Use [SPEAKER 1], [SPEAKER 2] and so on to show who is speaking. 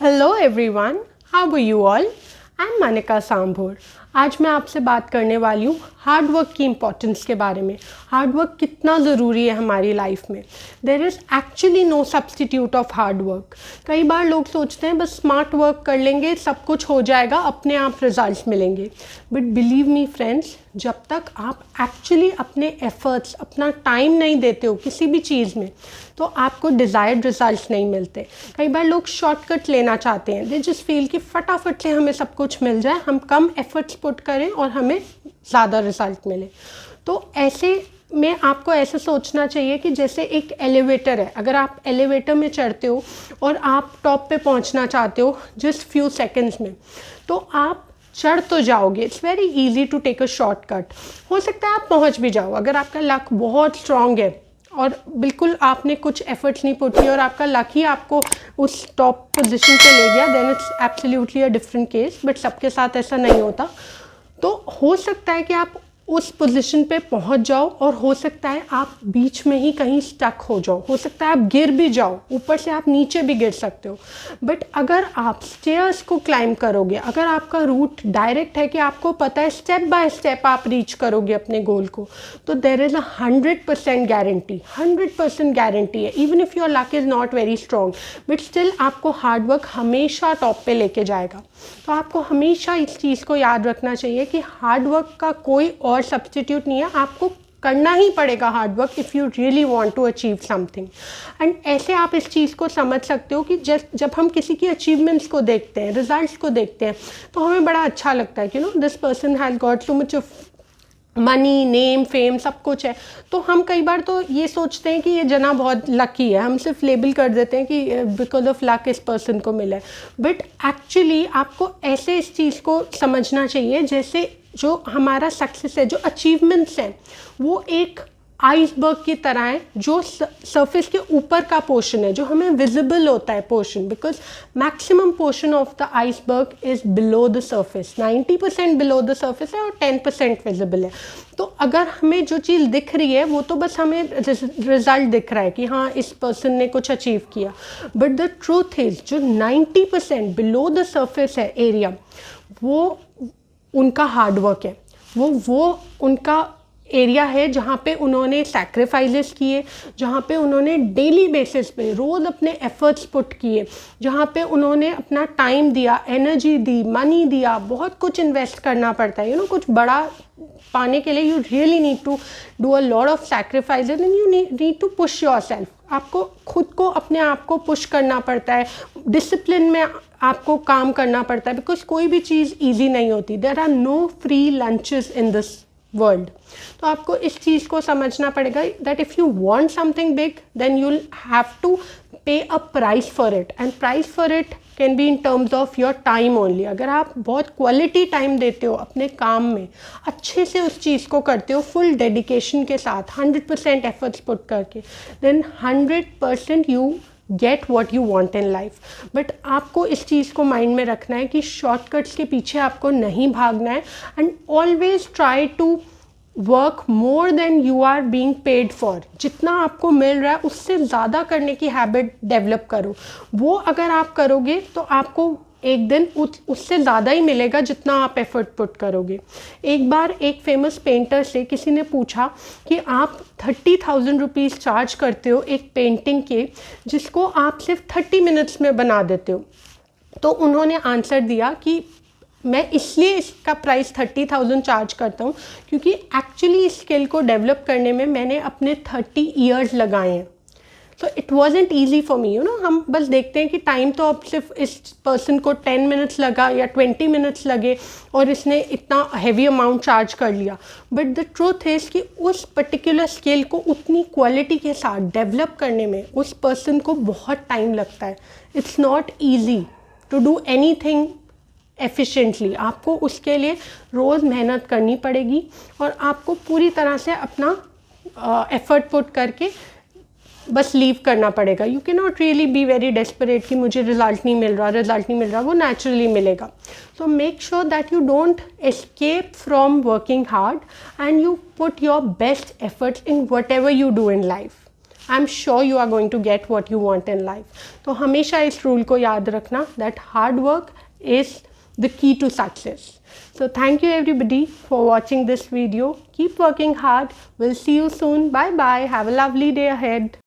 [SPEAKER 1] Hello everyone, how are you all? I am Manika Sambhor. आज मैं आपसे बात करने वाली हूँ हार्ड वर्क की इम्पोर्टेंस के बारे में। हार्ड वर्क कितना ज़रूरी है हमारी लाइफ में। There is actually no substitute of hard work. कई बार लोग सोचते हैं बस स्मार्ट वर्क कर लेंगे सब कुछ हो जाएगा, अपने आप रिजल्ट्स मिलेंगे। बट बिलीव मी फ्रेंड्स, जब तक आप एक्चुअली अपने एफर्ट्स, अपना टाइम नहीं देते हो किसी भी चीज़ में, तो आपको डिज़ायर्ड रिजल्ट्स नहीं मिलते। कई बार लोग शॉर्टकट लेना चाहते हैं। दे जस्ट फील कि फटाफट से हमें सब कुछ मिल जाए, हम कम एफर्ट्स पुट करें और हमें ज़्यादा रिजल्ट मिले। तो ऐसे में आपको ऐसे सोचना चाहिए कि जैसे एक एलिवेटर है। अगर आप एलिवेटर में चढ़ते हो और आप टॉप पे पहुंचना चाहते हो जस्ट फ्यू सेकंड्स में, तो आप चढ़ तो जाओगे। It's very easy to take a shortcut. हो सकता है आप पहुंच भी जाओ अगर आपका लक बहुत स्ट्रांग है और बिल्कुल आपने कुछ एफर्ट्स नहीं पुट किए और आपका लक ही आपको उस टॉप पोजीशन पे ले गया, then it's absolutely a different case. But सबके साथ ऐसा नहीं होता। तो हो सकता है कि आप उस पोजीशन पे पहुंच जाओ और हो सकता है आप बीच में ही कहीं स्टक हो जाओ। हो सकता है आप गिर भी जाओ, ऊपर से आप नीचे भी गिर सकते हो। बट अगर आप स्टेयर्स को क्लाइंब करोगे, अगर आपका रूट डायरेक्ट है कि आपको पता है स्टेप बाय स्टेप आप रीच करोगे अपने गोल को, तो देर इज़ 100% गारंटी, 100% गारंटी है। Even if your luck is not very strong, but still आपको हार्ड वर्क हमेशा टॉप पे लेके जाएगा। तो आपको हमेशा इस चीज़ को याद रखना चाहिए कि हार्ड वर्क का कोई और सब्स्टिट्यूट नहीं है। आपको करना ही पड़ेगा hard work if you really want to achieve something. And ऐसे आप इस चीज़ को समझ सकते हो कि जब हम किसी की अचीवमेंट्स को देखते हैं, रिजल्ट्स को देखते हैं, तो हमें बड़ा अच्छा लगता है कि this person has got so much of money, name, fame, सब कुछ है। तो हम कई बार तो ये सोचते हैं कि ये जना बहुत लकी है, हम सिर्फ लेबल कर देते हैं कि बिकॉज ऑफ लक इस पर्सन को मिला है। बट एक्चुअली आपको ऐसे इस चीज़ को समझना चाहिए जैसे जो हमारा सक्सेस है, जो अचीवमेंट्स हैं, वो एक आइसबर्ग की तरह है जो सरफेस के ऊपर का पोर्शन है, जो हमें विजिबल होता है portion. Because maximum portion of the iceberg is below the surface, 90% below the surface है और 10% विजिबल है। तो अगर हमें जो चीज़ दिख रही है वो तो बस हमें रिजल्ट दिख रहा है कि हाँ इस पर्सन ने कुछ अचीव किया। बट द ट्रूथ इज जो 90% बिलो द सरफेस है एरिया, वो उनका हार्ड वर्क है। वो उनका एरिया है जहाँ पे उन्होंने सैक्रिफाइसेस किए, जहाँ पे उन्होंने डेली बेसिस पे रोज़ अपने एफर्ट्स पुट किए, जहाँ पे उन्होंने अपना टाइम दिया, एनर्जी दी, मनी दिया। बहुत कुछ इन्वेस्ट करना पड़ता है। कुछ बड़ा पाने के लिए you really need to do a lot of sacrifices and you need to push yourself. आपको खुद को, अपने आप को पुश करना पड़ता है, डिसिप्लिन में आपको काम करना पड़ता है। बिकॉज कोई भी चीज़ ईजी नहीं होती। There are no free lunches in this world. तो आपको इस चीज़ को समझना पड़ेगा that if you want something big then you will have to pay a price for it, and price for it can be in terms of your time only. अगर आप बहुत क्वालिटी टाइम देते हो अपने काम में, अच्छे से उस चीज़ को करते हो फुल डेडिकेशन के साथ, 100% एफर्ट्स पुट करके, then 100% you get what you want in life. But आपको इस चीज़ को माइंड में रखना है कि शॉर्टकट्स के पीछे आपको नहीं भागना है। And always try to work more than you are being paid for. जितना आपको मिल रहा है उससे ज़्यादा करने की हैबिट डेवलप करो। वो अगर आप करोगे तो आपको एक दिन उससे ज़्यादा ही मिलेगा जितना आप एफर्ट पुट करोगे। एक बार एक फेमस पेंटर से किसी ने पूछा कि आप 30,000 रुपीज़ चार्ज करते हो एक पेंटिंग के, जिसको आप सिर्फ 30 मिनट्स में बना देते हो। तो उन्होंने आंसर दिया कि मैं इसलिए इसका प्राइस 30,000 चार्ज करता हूँ क्योंकि एक्चुअली इस स्किल को डेवलप करने में मैंने अपने 30 ईयर्स लगाए हैं। So it wasn't easy for me. हम बस देखते हैं कि टाइम तो अब सिर्फ इस पर्सन को 10 मिनट्स लगा या 20 मिनट्स लगे और इसने इतना हैवी अमाउंट चार्ज कर लिया। बट द ट्रूथ इज़ कि उस पर्टिकुलर स्किल को उतनी क्वालिटी के साथ डेवलप करने में उस पर्सन को बहुत टाइम लगता है। It's not easy to do anything efficiently. आपको उसके लिए रोज़ मेहनत करनी पड़ेगी और आपको पूरी तरह से अपना एफर्ट पुट करके बस लीव करना पड़ेगा। You can not really be very desperate कि मुझे रिजल्ट नहीं मिल रहा, वो नेचुरली मिलेगा। So make sure that you don't escape from working hard and you put your best efforts in whatever you do in life. I am sure you are going to get what you want in life. तो हमेशा इस rule को याद रखना that hard work is the key to success. So thank you everybody for watching this video. Keep working hard. We'll see you soon. Bye bye. Have a lovely day ahead.